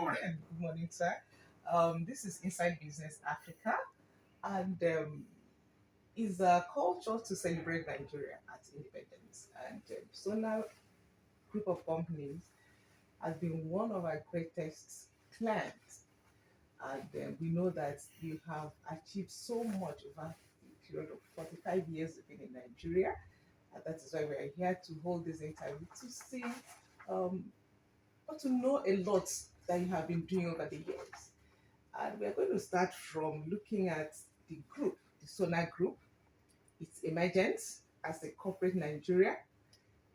morning. Good morning, sir. This is Inside Business Africa, and is a culture to celebrate Nigeria at independence. And Sona Group of companies has been one of our greatest clients, and we know that you have achieved so much over the period of 45 years you've been in Nigeria. And that is why we are here to hold this interview to see um, or to know a lot that you have been doing over the years. And we're going to start from looking at the group, the Sona Group, its emergence as a corporate Nigeria.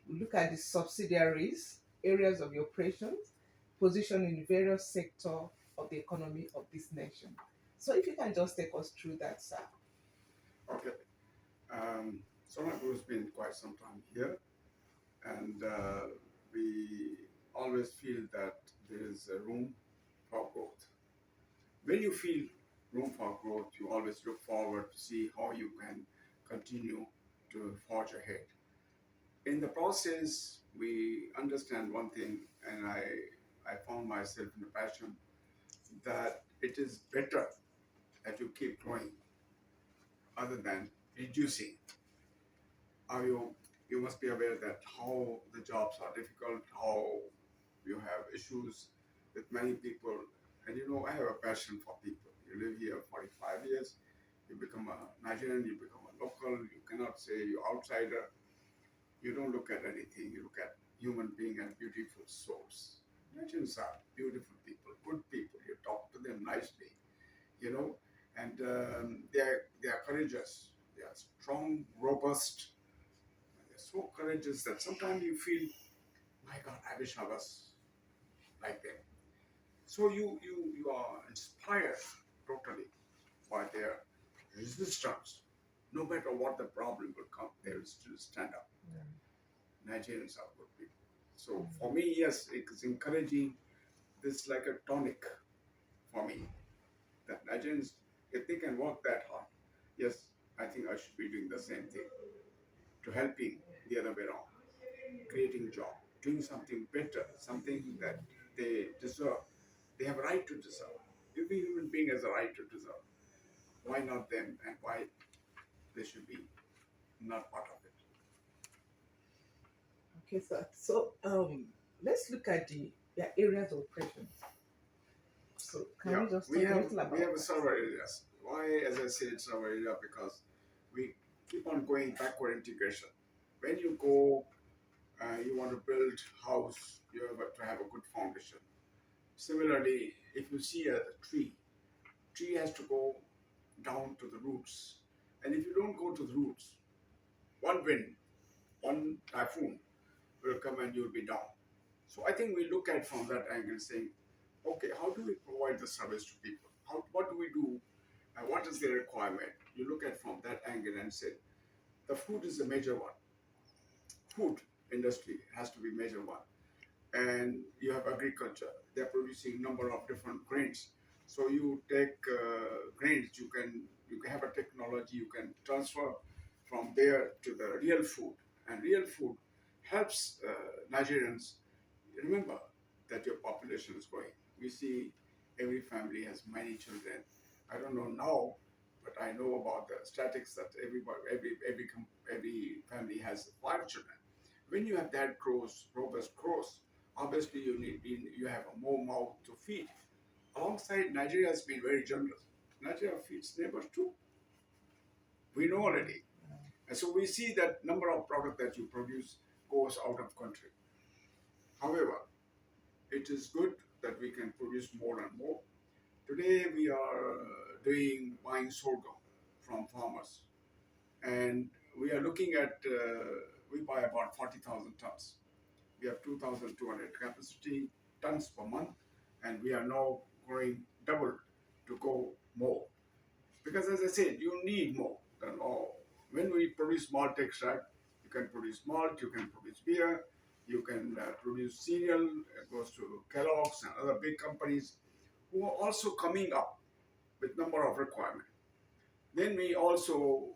We look at the subsidiaries, areas of the operations, position in various sectors of the economy of this nation. So if you can just take us through that, sir. Okay. Sona Group has been quite some time here, and we always feel that there is a room for growth. When you feel room for growth, you always look forward to see how you can continue to forge ahead. In the process, we understand one thing, and I found myself in a passion that it is better that you keep growing other than reducing. You must be aware that how the jobs are difficult, how you have issues with many people, and I have a passion for people. You live here 45 years, you become a Nigerian, you become a local. You cannot say you're outsider. You don't look at anything. You look at human being and beautiful souls. Nigerians are beautiful people, good people. You talk to them nicely, you know, and they are courageous. They are strong, robust. They're so courageous that sometimes you feel, my God, I wish I was like them. So you are inspired totally by their resistance. No matter what the problem will come, they will still stand up. Nigerians are good people. So for me, yes, it's encouraging. This like a tonic for me. That Nigerians, if they can work that hard, yes, I think I should be doing the same thing. To helping the other way around, creating job, doing something better, something that they deserve. They have a right to deserve. Every human being has a right to deserve. Why not them, and why they should be not part of it? Okay, sir. So let's look at the their areas of operation. So can Yeah, we just we talk a have little we about have a that? server areas. Why, as I said, server area? Because we keep on going backward integration. When you go, you want to build house, you have to have a good foundation. Similarly, if you see a tree has to go down to the roots, and if you don't go to the roots, one wind, one typhoon will come and you'll be down. So I think we look at from that angle, saying, okay, how do we provide the service to people? What do we do? And what is the requirement? You look at from that angle and say, the food is a major one. Food industry has to be major one. And you have agriculture. They're producing number of different grains. So you take grains, you can have a technology, you can transfer from there to the real food. And real food helps Nigerians remember that your population is growing. We see every family has many children. I don't know now, but I know about the statistics that every family has 5 children. When you have that robust growth, obviously you have a more mouth to feed. Alongside, Nigeria has been very generous. Nigeria feeds neighbors too. We know already, and so we see that number of product that you produce goes out of country. However, it is good that we can produce more and more. Today we are buying sorghum from farmers, and we are looking at we buy about 40,000 tons. We have 2,200 capacity tons per month, and we are now growing double to go more. Because as I said, you need more than all. When we produce malt extract, you can produce malt, you can produce beer, you can produce cereal, it goes to Kellogg's and other big companies who are also coming up with number of requirements. Then we also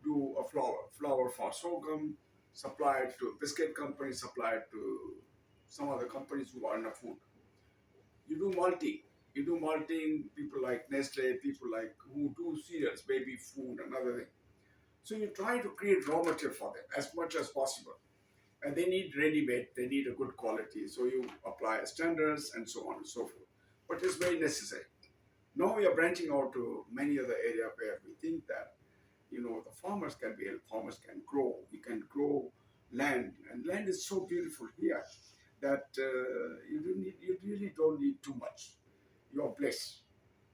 do a flour for sorghum, supplied to biscuit companies, supplied to some other companies who are in the food. You do malting, people like Nestle, people like who do cereals, baby food, and other things. So you try to create raw material for them as much as possible. And they need ready-made, they need a good quality. So you apply standards and so on and so forth. But it's very necessary. Now we are branching out to many other areas where we think that, the farmers can be helped, farmers can grow. We can grow land, and land is so beautiful here that you really don't need too much. You are blessed.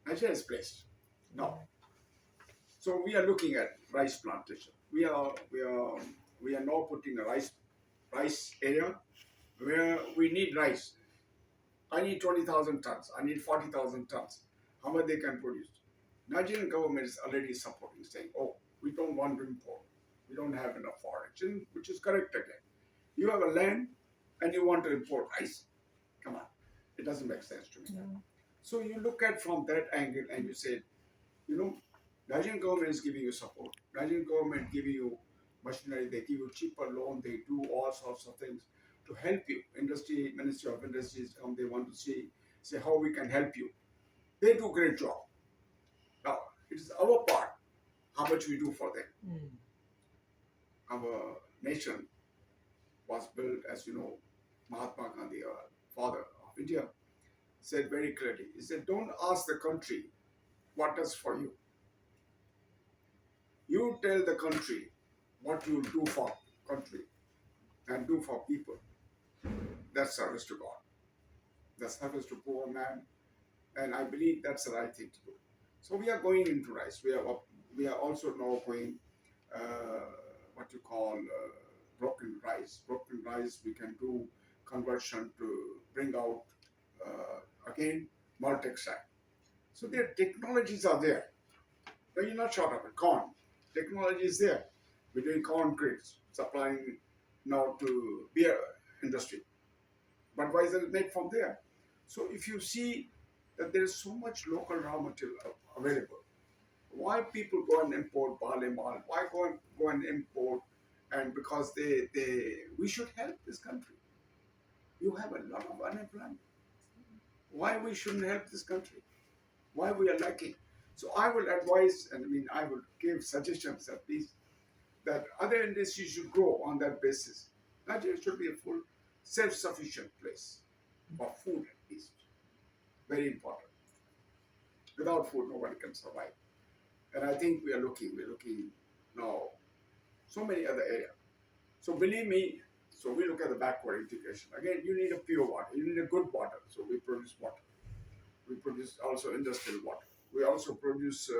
Nigeria is blessed. Now, so we are looking at rice plantation. We are now putting a rice area where we need rice. I need 20,000 tons. I need 40,000 tons. How much they can produce? Nigerian government is already supporting, saying, "Oh, we don't want to import. We don't have enough forage," which is correct again. You have a land and you want to import rice. Come on, it doesn't make sense to me. Yeah. So you look at from that angle and you say, you know, Nigerian government is giving you support. Nigerian government giving you machinery, they give you cheaper loan, they do all sorts of things to help you. Ministry of Industries come, they want to say how we can help you. They do great job. Now it is our part, how much we do for them. Mm. Our nation was built, as you know, Mahatma Gandhi, our father of India, said very clearly, he said, don't ask the country what does for you. You tell the country what you do for country and do for people. That's service to God. That's service to poor man, and I believe that's the right thing to do. So we are going into rice. We are also now going uh, what you call broken rice. Broken rice we can do conversion to bring out again malt extract. So their technologies are there. But you're not short of it. Corn technology is there. We're doing corn grits, supplying now to beer industry. Budweiser is made from there. So if you see that there is so much local raw material available, why people go and import barley malt? Why go and import? And because we should help this country. You have a lot of unemployment. Why we shouldn't help this country? Why we are lacking? So I will advise, and I will give suggestions at least that other industries should grow on that basis. Nigeria should be a full self-sufficient place for food at least. Very important. Without food, nobody can survive. And I think we're looking now so many other areas. So believe me, so we look at the backward integration. Again, you need a pure water, you need a good water. So we produce water. We produce also industrial water. We also produce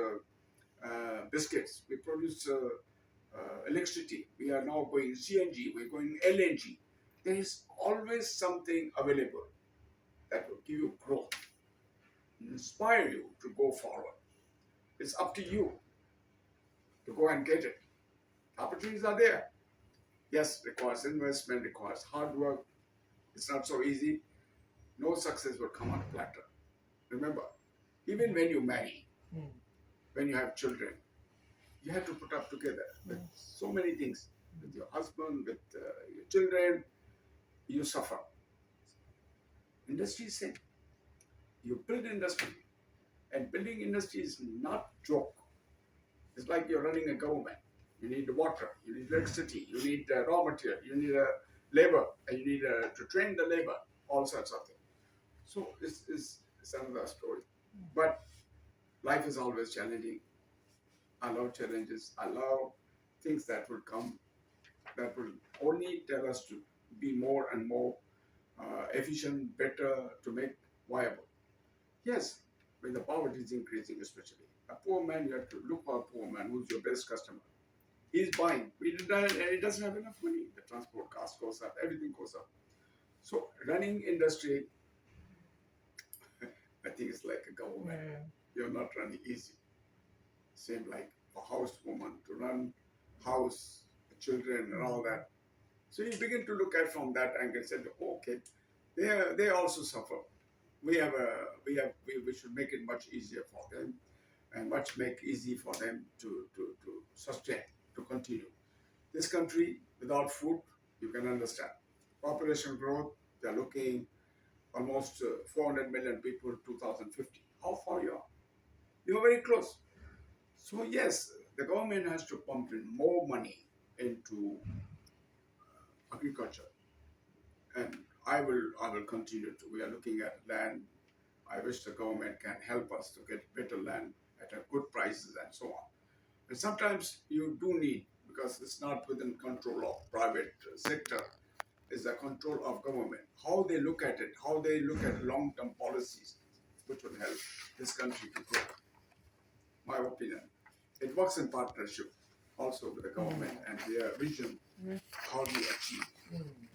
biscuits. We produce electricity. We are now going CNG. We're going LNG. There is always something available that will give you growth, inspire you to go forward. It's up to you to go and get it. Opportunities are there. Yes, requires investment, requires hard work. It's not so easy. No success will come on a platter. Remember, even when you marry, Mm. when you have children, you have to put up together with so many things. With your husband, with your children, you suffer. Industry is same. You build industry, and building industry is not joke. It's like you're running a government. You need water, you need electricity, you need raw material, you need labor, and you need to train the labor, all sorts of things. So it's another story. But life is always challenging. I love challenges. I love things that will come that will only tell us to be more and more efficient, better, to make viable. Yes, when the poverty is increasing, especially a poor man, you have to look for a poor man who's your best customer. He's buying. He doesn't have enough money. The transport cost goes up. Everything goes up. So running industry, I think it's like a government. Yeah. You're not running easy. Same like a housewoman to run house, children, and all that. So you begin to look at from that angle and say, oh, okay, they also suffer. We should make it much easier for them and much make easy for them to sustain, to continue. This country without food, you can understand. Population growth, they're looking almost 400 million people in 2050. How far you are? You are very close. So yes, the government has to pump in more money into agriculture, and I will continue to. We are looking at land. I wish the government can help us to get better land at a good prices and so on. And sometimes you do need, because it's not within control of private sector, is the control of government. How they look at it, how they look at long-term policies, which will help this country to grow. My opinion. It works in partnership also with the government and their vision. How do you achieve?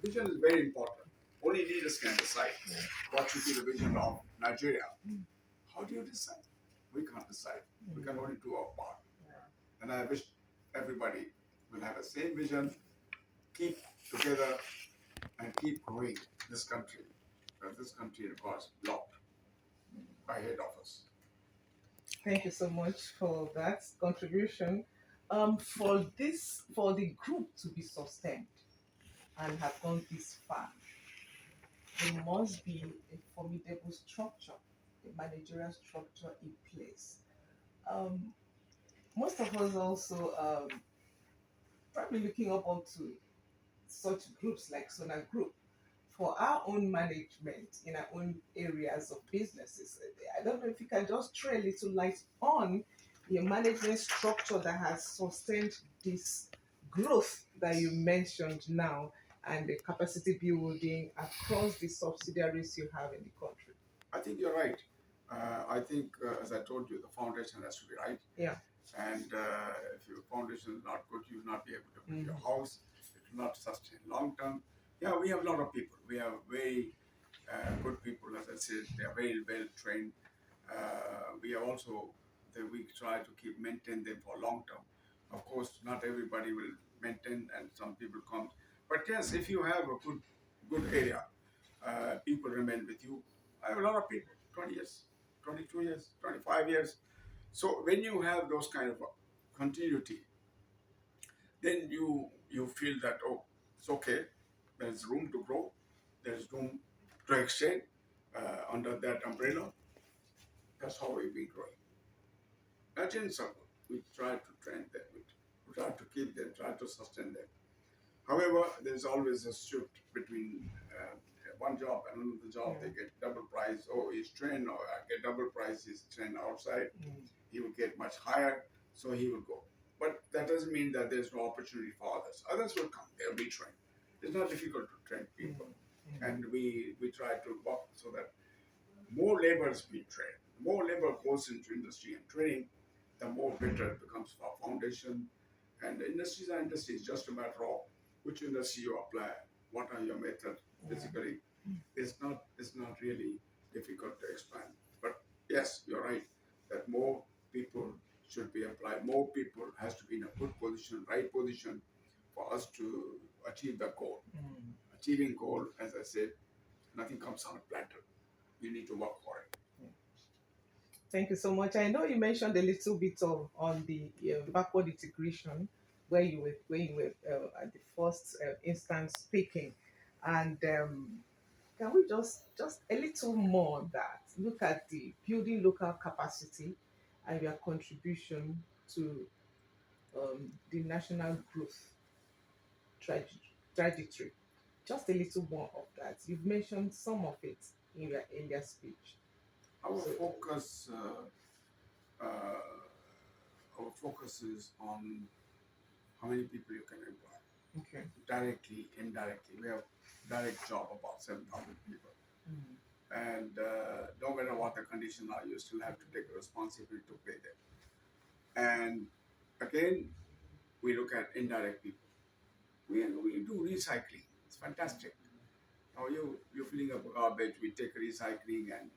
Vision is very important. Only leaders can decide what should be the vision of Nigeria. How do you decide? We can't decide. We can only do our part. And I wish everybody will have the same vision, keep together, and keep growing this country. Because this country requires a lot ahead of us. Thank you so much for that contribution. For the group to be sustained and have gone this far, there must be a formidable structure, a managerial structure in place. Um, Most of us also probably looking up onto such groups like Sona Group for our own management in our own areas of businesses. I don't know if you can just throw a little light on the management structure that has sustained this growth that you mentioned now and the capacity building across the subsidiaries you have in the country. I think you're right. I think, as I told you, the foundation has to be right. Yeah. And if your foundation is not good, you will not be able to build your house. It will not sustain long term. Yeah, we have a lot of people. We have very good people, as I said. They are very well trained. We are also that we try to keep maintain them for long term. Of course, not everybody will maintain, and some people come. But yes, if you have a good area, people remain with you. I have a lot of people, 20 years, 22 years, 25 years. So when you have those kind of continuity, then you feel that, oh, it's okay. There's room to grow. There's room to extend under that umbrella. That's how we've been growing. Not in circle. We try to train them. We try to keep them. Try to sustain them. However, there's always a shift between one job and another job. They get double price. Oh, he's trained, or I get double price. He's trained outside. He will get much higher, so he will go. But that doesn't mean that there's no opportunity for others. Others will come. They'll be trained. It's not difficult to train people, and we try to work so that more labor is being trained. The more labor goes into industry and training, the more better it becomes for our foundation. And industries are industries, just a matter of which industry you apply, what are your methods. Basically, it's not really difficult to explain. But yes, you're right that more people should be applied. More people has to be in a good position, right position, for us to achieve the goal. Achieving goal, as I said, nothing comes on a platter. You need to work for it. Thank you so much. I know you mentioned a little bit of on the backward integration where you were at the first instance speaking, and can we just a little more on that? Look at the building local capacity and your contribution to the national growth trajectory. Just a little more of that. You've mentioned some of it in your earlier speech. Our So, focus, our focus is on how many people you can employ, okay. directly, indirectly. We have direct job about 7,000 people, and no matter what the condition are, you still have to take responsibility to pay them. And again, we look at indirect people. We do recycling. It's fantastic. Now you're filling up garbage. We take recycling and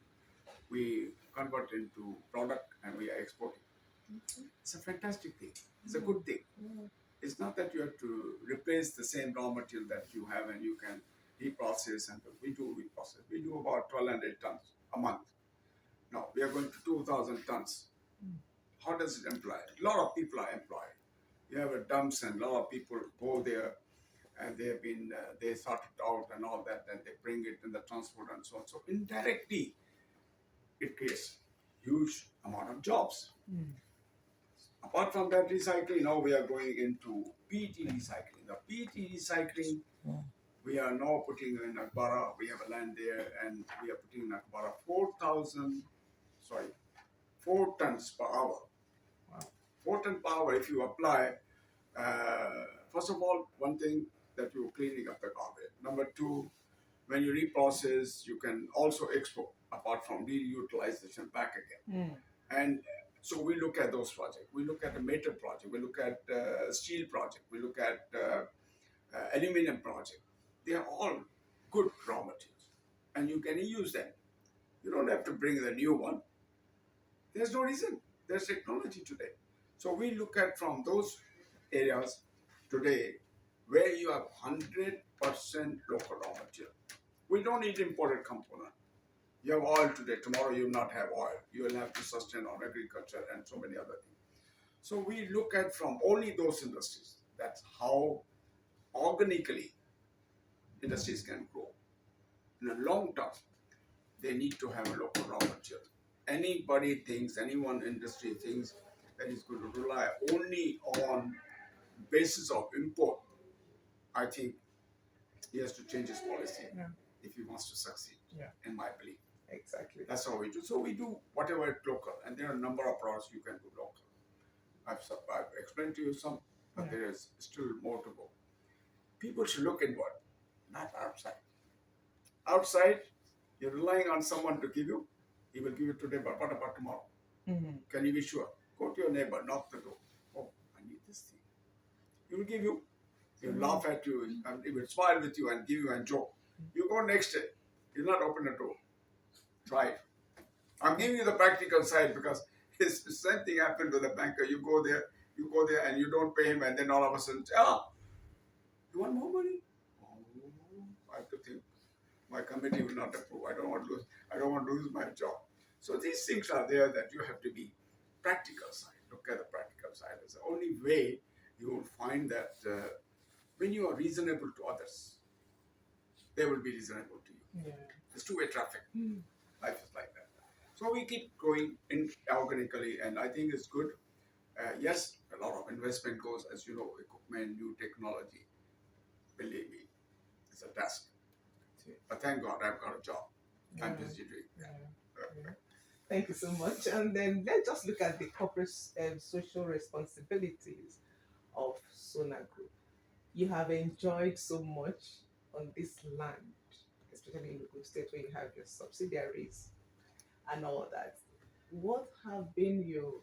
we convert into product and we are exporting. It's a fantastic thing. It's a good thing. It's not that you have to replace the same raw material that you have and you can reprocess, and we do reprocess. We do about 1,200 tons a month. Now we are going to 2,000 tons. How does it employ? A lot of people are employed. You have a dumps and a lot of people go there. and they have been they sort it out and all that, and they bring it in the transport and so on. So indirectly, it creates huge amount of jobs. Mm. Apart from that recycling, now we are going into PET recycling. The PET recycling, we are now putting in Akbara. We have a land there, and we are putting in Akbara 4 tons per hour. Wow. 4 tons per hour. If you apply, first of all, one thing that you're cleaning up the garbage. Number two, when you reprocess, you can also export apart from reutilization back again. Mm. And so we look at those projects. We look at the metal project. We look at steel project. We look at aluminum project. They are all good raw materials, and you can use them. You don't have to bring the new one. There's no reason. There's technology today. So we look at from those areas today where you have 100% local raw material. We don't need imported component. You have oil today, tomorrow you will not have oil. You will have to sustain on agriculture and so many other things. So we look at from only those industries. That's how organically industries can grow. In the long term, they need to have a local raw material. Anybody thinks, anyone industry thinks that is going to rely only on basis of import, I think he has to change his policy Yeah. if he wants to succeed, Yeah. in my belief. Exactly. That's how we do. So we do whatever is local, and there are a number of products you can do local. I've explained to you some, but Yeah. there is still more to go. People should look inward, not outside. Outside, you're relying on someone to give you. He will give you today, but what about tomorrow? Mm. Can you be sure? Go to your neighbor, knock the door. Oh, I need this thing. He will give you. He will laugh at you, and he will smile with you and give you a joke. You go next day, he'll not open the door. Try it. I'm giving you the practical side because it's the same thing happened with a banker. You go there and you don't pay him, and then all of a sudden, you want more money? Oh, I have to think. My committee will not approve. I don't want to lose. I don't want to lose my job. So these things are there that you have to be practical side. Look at the practical side. It's the only way you will find that when you are reasonable to others, they will be reasonable to you. Yeah. It's two-way traffic. Mm. Life is like that. So we keep growing in organically, and I think it's good. Yes, a lot of investment goes, as you know, equipment, new technology. Believe me, it's a task. But thank God I've got a job. I'm Yeah. busy doing that. Yeah. Thank you so much. And then let's just look at the corporate social responsibilities of Sona Group. You have enjoyed so much on this land, especially in the state where you have your subsidiaries and all that. What have been your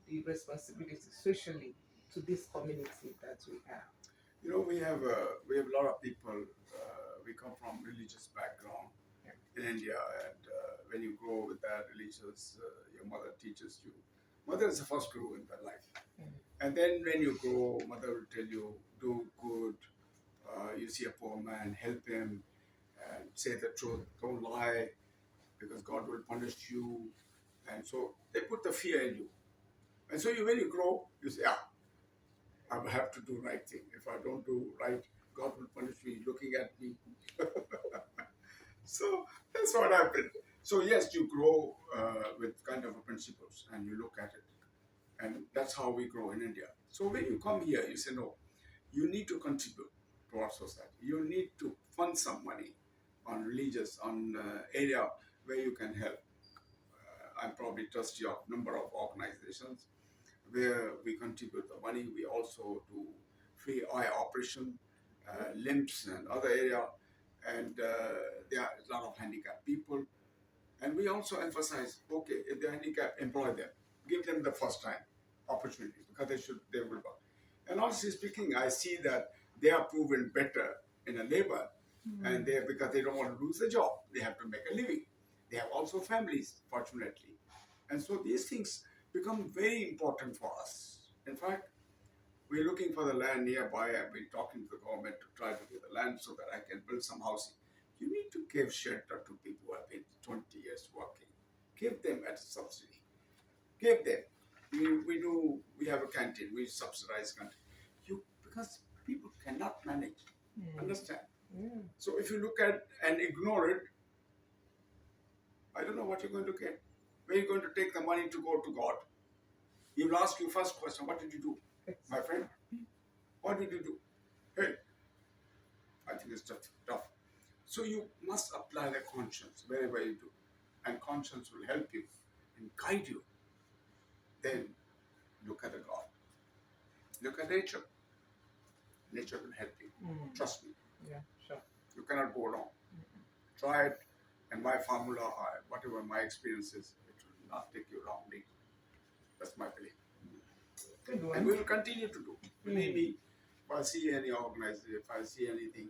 the responsibilities socially to this community that we have? You know, we have a lot of people. We come from religious background in India, and when you grow with that religious, your mother teaches you. Mother is the first guru in their life, and then when you grow, mother will tell you, do good. You see a poor man, help him, and say the truth. Don't lie, because God will punish you. And so they put the fear in you. And so when you grow, you say, I have to do right thing. If I don't do right, God will punish me, looking at me. So that's what happened. So yes, you grow with kind of principles, and you look at it. And that's how we grow in India. So when you come here, you say, no, you need to contribute to our society. You need to fund some money on religious, on area where you can help. I'm probably trustee of number of organizations where we contribute the money. We also do free eye operation, limbs and other area, and there are a lot of handicapped people. And we also emphasize, okay, if they're handicapped, employ them, give them the first time opportunity because they will work. And honestly speaking, I see that they are proven better in a labor, and they because they don't want to lose the job, they have to make a living. They have also families, fortunately, and so these things become very important for us. In fact, we're looking for the land nearby. I've been talking to the government to try to get the land so that I can build some housing. You need to give shelter to people who have been 20 years working. Give them at a subsidy. Give them. We have a canteen. We subsidize canteen. Because people cannot manage. Understand? Yeah. So if you look at and ignore it, I don't know what you're going to get. Where are you going to take the money to go to God? He will ask you first question, what did you do, my friend? What did you do? Hey, I think it's tough. So you must apply the conscience wherever you do. And conscience will help you and guide you. Then look at the God. Look at nature. Nature will help you. Trust me. Yeah, sure. You cannot go wrong. Try it. And my formula, whatever my experience is, it will not take you wrongly. That's my belief. Good one. And we will continue to do. Believe me, if I see any organization, if I see anything,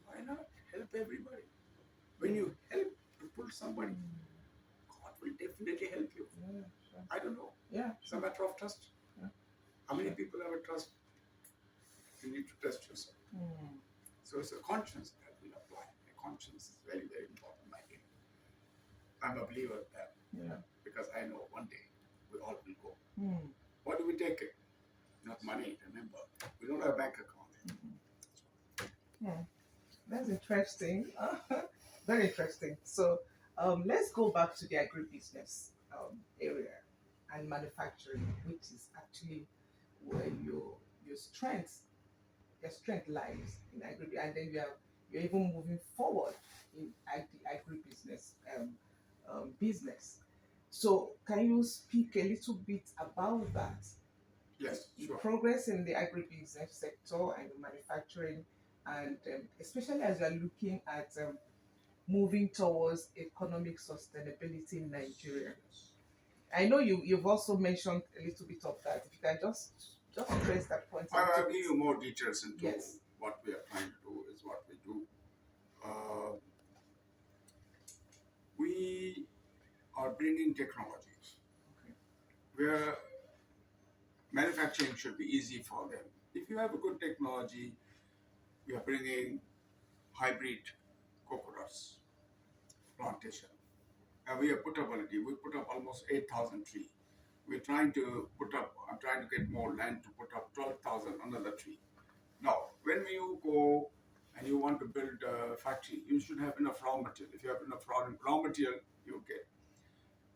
why not help everybody? When you help to pull somebody, God will definitely help you. Yeah, sure. I don't know. Yeah, It's a matter of trust. Yeah. How many people have a trust? You need to trust yourself. So it's a conscience that will apply. A conscience is very, very important, my dear. I'm a believer of that. Yeah. Because I know one day we all will go. Mm. What do we take it? Not money, remember. We don't have a bank account. That's interesting. Very interesting. So let's go back to the agribusiness area and manufacturing, which is actually where your strength lies in agri, and then you're even moving forward in the agribusiness business. So can you speak a little bit about that? Yes, The sure. progress in the agribusiness sector and the manufacturing, and especially as you're looking at moving towards economic sustainability in Nigeria. I know you've also mentioned a little bit of that. If you can just press that point. I'll give you more details into Yes. what we are trying to do is what we do. We are bringing technologies where manufacturing should be easy for them. If you have a good technology, we are bringing hybrid coconuts plantation. And we have put up already. We put up almost 8,000 trees. I'm trying to get more land to put up 12,000 another tree. Now, when you go and you want to build a factory, you should have enough raw material. If you have enough raw material, you get.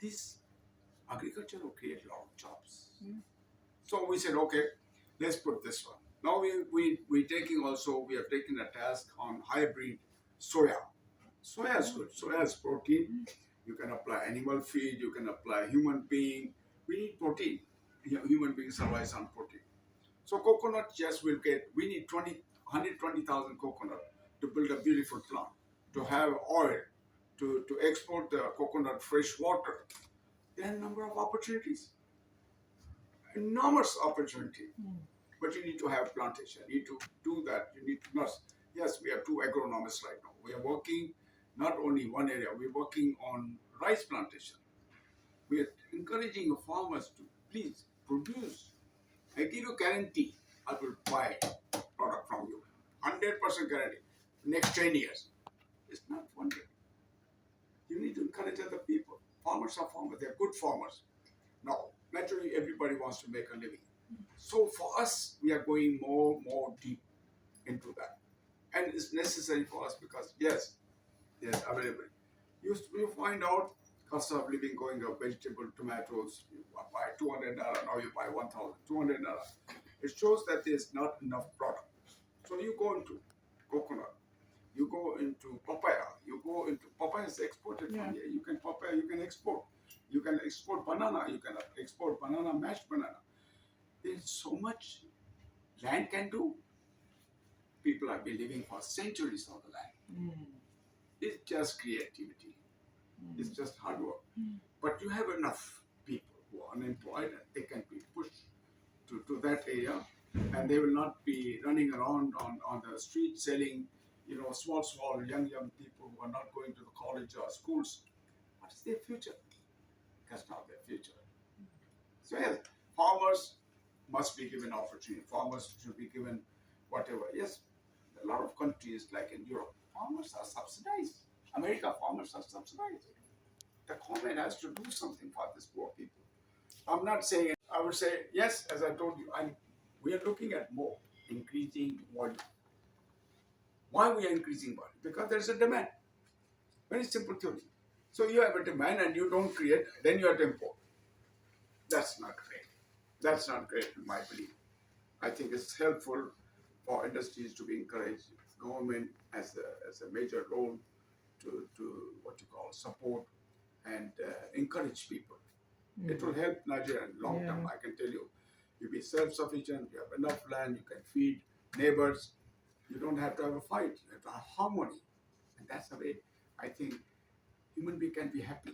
This agriculture will create a lot of jobs. So we said, okay, let's put this one. Now we have taken a task on hybrid soya. Soya is good. Soya is protein. You can apply animal feed. You can apply human being. We need protein. Human beings survive on protein. So coconut, yes, we need 120,000 coconut to build a beautiful plant, to have oil, to export the coconut fresh water. There are a number of opportunities. Enormous opportunity. But you need to have plantation. You need to do that. You need to nurse. Yes, we have 2 agronomists right now. We are working not only one area, we're working on rice plantation. We are encouraging farmers to please produce. I give you guarantee, I will buy product from you. 100% guarantee. Next 10 years. It's not one day. You need to encourage other people. Farmers are farmers. They're good farmers. Now, naturally, everybody wants to make a living. So for us, we are going more deep into that. And it's necessary for us because, yes, there's available. You find out cost of living going up, vegetable, tomatoes, you buy 200 naira, now you buy 1,000, 200 naira. It shows that there's not enough product. So you go into coconut, you go into papaya, papaya is exported from here. You can export. You can export banana, you can export banana, mashed banana. There's so much land can do. People have been living for centuries on the land. It's just creativity. It's just hard work. But you have enough people who are unemployed and they can be pushed to that area, and they will not be running around on the street selling, small young people who are not going to the college or schools. What is their future? That's not their future. So yes, farmers must be given opportunity. Farmers should be given whatever. Yes, a lot of countries like in Europe, farmers are subsidized. America, farmers are subsidized. The government has to do something for these poor people. I'm not saying it. I would say yes, as I told you, we are looking at more increasing volume. Why we are increasing volume? Because there's a demand. Very simple theory. So you have a demand and you don't create, then you have to import. That's not great. That's not great in my belief. I think it's helpful for industries to be encouraged. Government as a major role to what you call support and encourage people. It will help Nigeria in long term. I can tell you, you'll be self-sufficient. You have enough land. You can feed neighbors. You don't have to have a fight. You have to have harmony, and that's the way I think human being can be happy.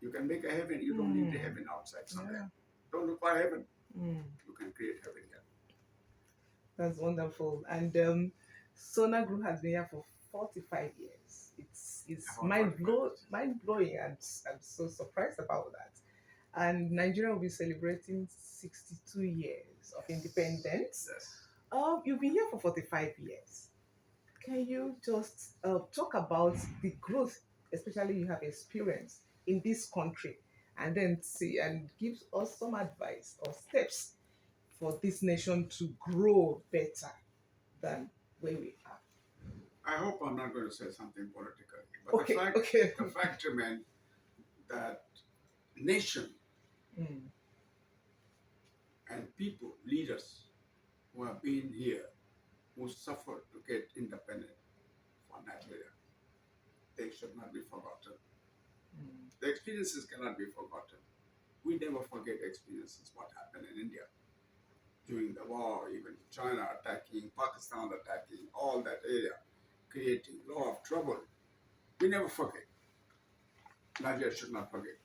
You can make a heaven. You don't need a heaven outside somewhere. Don't require heaven. You can create heaven here. That's wonderful. And Sona Group has been here for 45 years. It's About 45 mind blowing, and I'm so surprised about that. And Nigeria will be celebrating 62 years of independence. Yes. You've been here for 45 years. Can you just talk about the growth, especially you have experience in this country, and then see and give us some advice or steps for this nation to grow better than where we are? I hope I'm not going to say something political, but Okay, the fact remains that nation and people, leaders who have been here, who suffered to get independent for Nigeria, they should not be forgotten. The experiences cannot be forgotten. We never forget experiences, what happened in India during the war, even China attacking, Pakistan attacking, all that area, creating a lot of trouble. We never forget. Nigeria should not forget.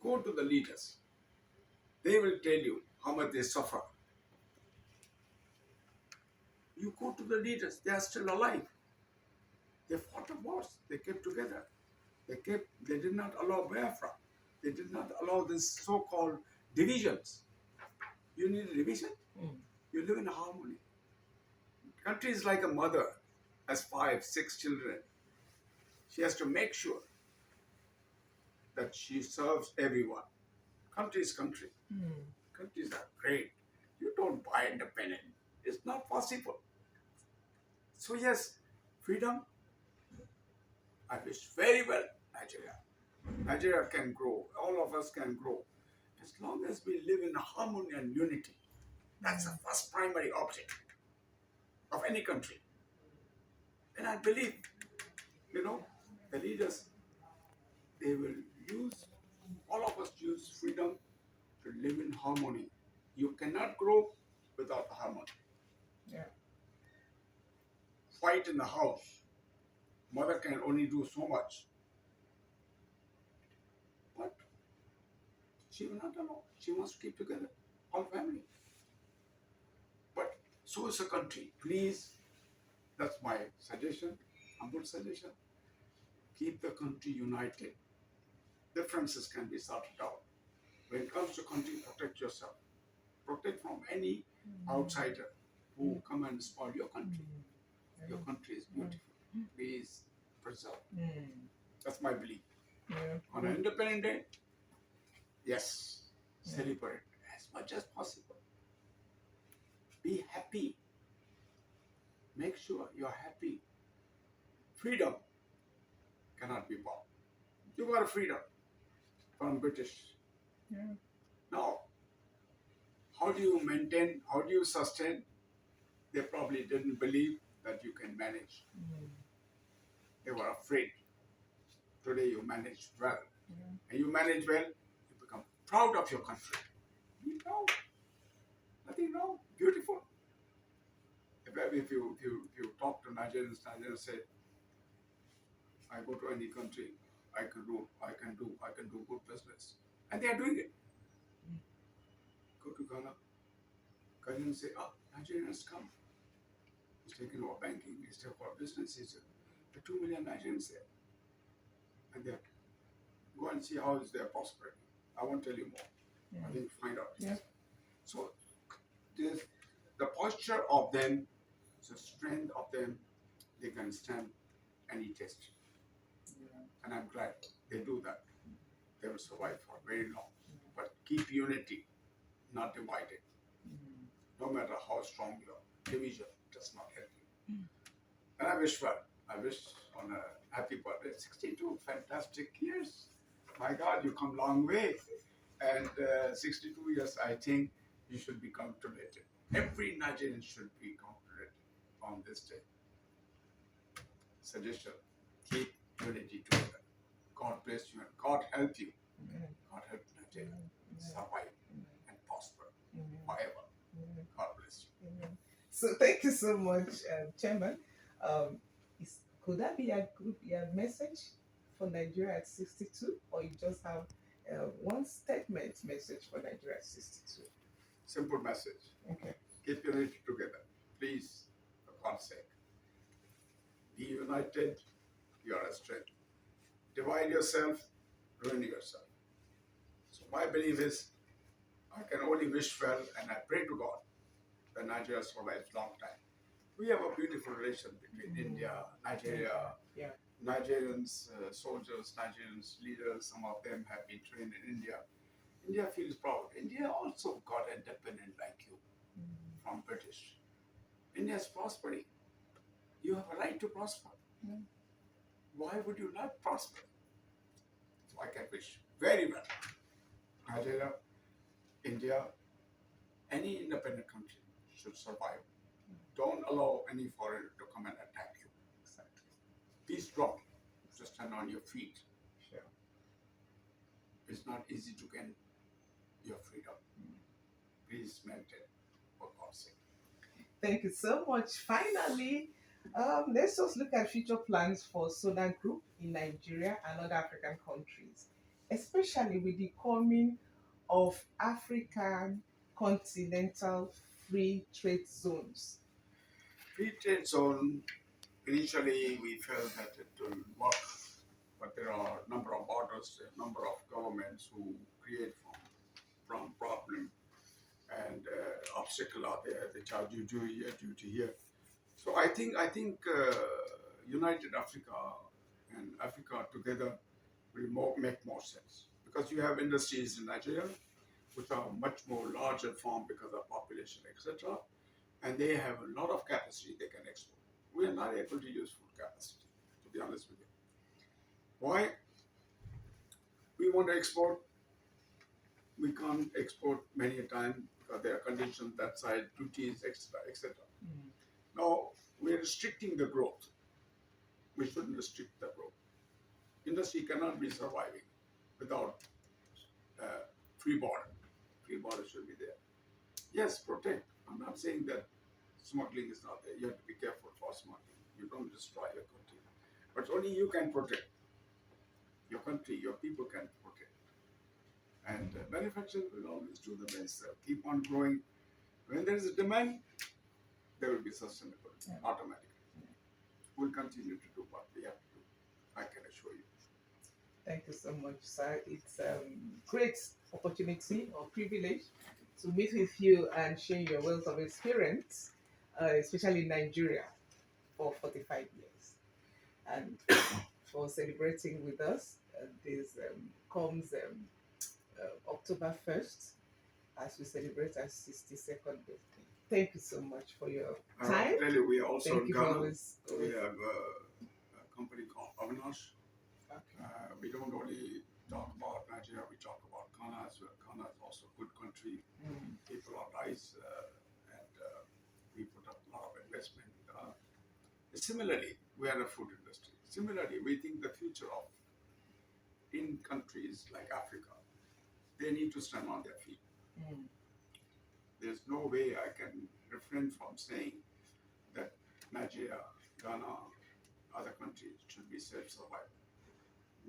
Go to the leaders. They will tell you how much they suffer. You go to the leaders, they are still alive. They fought the wars, they kept together. They did not allow Biafra. They did not allow these so-called divisions. You need a division? You live in harmony. Country is like a mother, has 5, 6 children. She has to make sure that she serves everyone. Country is country. Countries are great. You don't buy independent. It's not possible. So yes, freedom. I wish very well Nigeria. Nigeria can grow. All of us can grow. As long as we live in harmony and unity. That's the first primary object of any country. And I believe, the leaders, they will use, all of us use freedom to live in harmony. You cannot grow without harmony. Yeah. Fight in the house. Mother can only do so much. But she will not allow. She wants to keep together, all family. But so is a country. Please, that's my suggestion, humble suggestion. Keep the country united. Differences can be sorted out. When it comes to country, protect yourself. Protect from any outsider who come and spoil your country. Your country is beautiful. Please preserve. That's my belief. On an Independent Day, yes, celebrate as much as possible. Be happy. Make sure you're happy. Freedom cannot be bought. You got freedom from British. Now, how do you maintain, how do you sustain? They probably didn't believe that you can manage. They were afraid. Today you manage well. And you manage well, you become proud of your country. Be proud. Nothing wrong. Beautiful. If you talk to Nigerians say, I go to any country, I can do good business. And they are doing it. Go to Ghana. Ghanaians say, Nigerians come. He's taking over banking, he's taking over business. The 2 million Nigerians there. And they go and see how is their prospering. I won't tell you more. I think find out. Yeah. So the posture of them, the strength of them, they can stand any test. And I'm glad they do that. They will survive for very long. But keep unity, not divided. no matter how strong your division does not help you. And I wish well. I wish on a happy birthday. 62 fantastic years. My God, you come long way. And 62 years, I think you should be congratulated. Every Nigerian should be congratulated on this day. Suggestion: keep unity together. God bless you and God help you. God help Nigeria survive and prosper forever. God bless you. So thank you so much, Chairman. Um, could that be a good message for Nigeria at 62, or you just have one statement message for Nigeria at 62? Simple message. Okay. Keep unity together. Please, for God's sake. Be united, you are a strength. Divide yourself, ruin yourself. So my belief is I can only wish well and I pray to God that Nigeria survives long time. We have a beautiful relation between India, Nigeria, Nigerians, soldiers, Nigerians, leaders, some of them have been trained in India. India feels proud. India also got independent like you from British. India is prospering. You have a right to prosper. Why would you not prosper? So I can wish very well. Nigeria, India, any independent country should survive. Don't allow any foreigner to come and attack you. Exactly. Be strong. Just stand on your feet. Sure. It's not easy to gain your freedom. Please maintain for God's sake. Thank you so much. Finally, let's just look at future plans for Sona Group in Nigeria and other African countries, especially with the coming of African continental free trade zones. Free trade zone, initially we felt that it will work, but there are a number of borders, a number of governments who create from problem and obstacle are there. They charge you duty here. So I think United Africa and Africa together will make more sense because you have industries in Nigeria which are much more larger form because of population, etc. And they have a lot of capacity they can export. We are not able to use full capacity, to be honest with you. Why? We want to export, we can't export many a time because there are conditions that side, duties, etc., etc. Now, we're restricting the growth. We shouldn't restrict the growth. Industry cannot be surviving without free border. Free border should be there. Yes, protect. I'm not saying that smuggling is not there. You have to be careful for smuggling. You don't destroy your country. But only you can protect your country, your people can protect. And manufacturers will always do the best. Keep on growing. When there is a demand, there will be sustainable automatically. We'll continue to do what we have to do. I can assure you. Thank you so much, sir. It's a great opportunity or privilege to meet with you and share your wealth of experience, especially in Nigeria, for 45 years. And for celebrating with us. This comes October 1st as we celebrate our 62nd birthday. Thank you so much for your time. Really, we also Thank you for always. we have a company called Avinash. Okay. We don't only talk about Nigeria, we talk about Ghana as well. Ghana is also a good country. People are nice, and we put up a lot of investment in Ghana. Similarly, we are a food industry. Similarly, we think the future of in countries like Africa, they need to stand on their feet. There's no way I can refrain from saying that Nigeria, Ghana, other countries should be self-survival.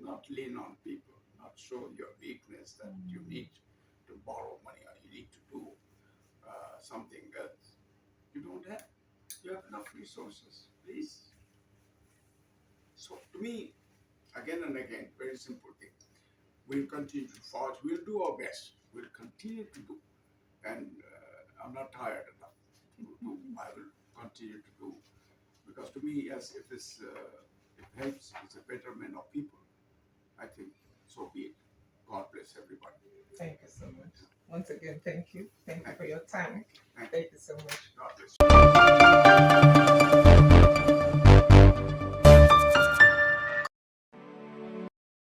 Not lean on people, not show your weakness that you need to borrow money or you need to do something else. You don't have. You have enough resources, please. So to me, again and again, very simple thing. We'll continue to forge. We'll do our best. We'll continue to do. And I'm not tired enough to do. I will continue to do. Because to me, yes, if it helps, it's a betterment of people, I think so be it. God bless everybody. Thank you so much. Once again, thank you. Thank you for your time. Thank you. Thank you so much. God bless you.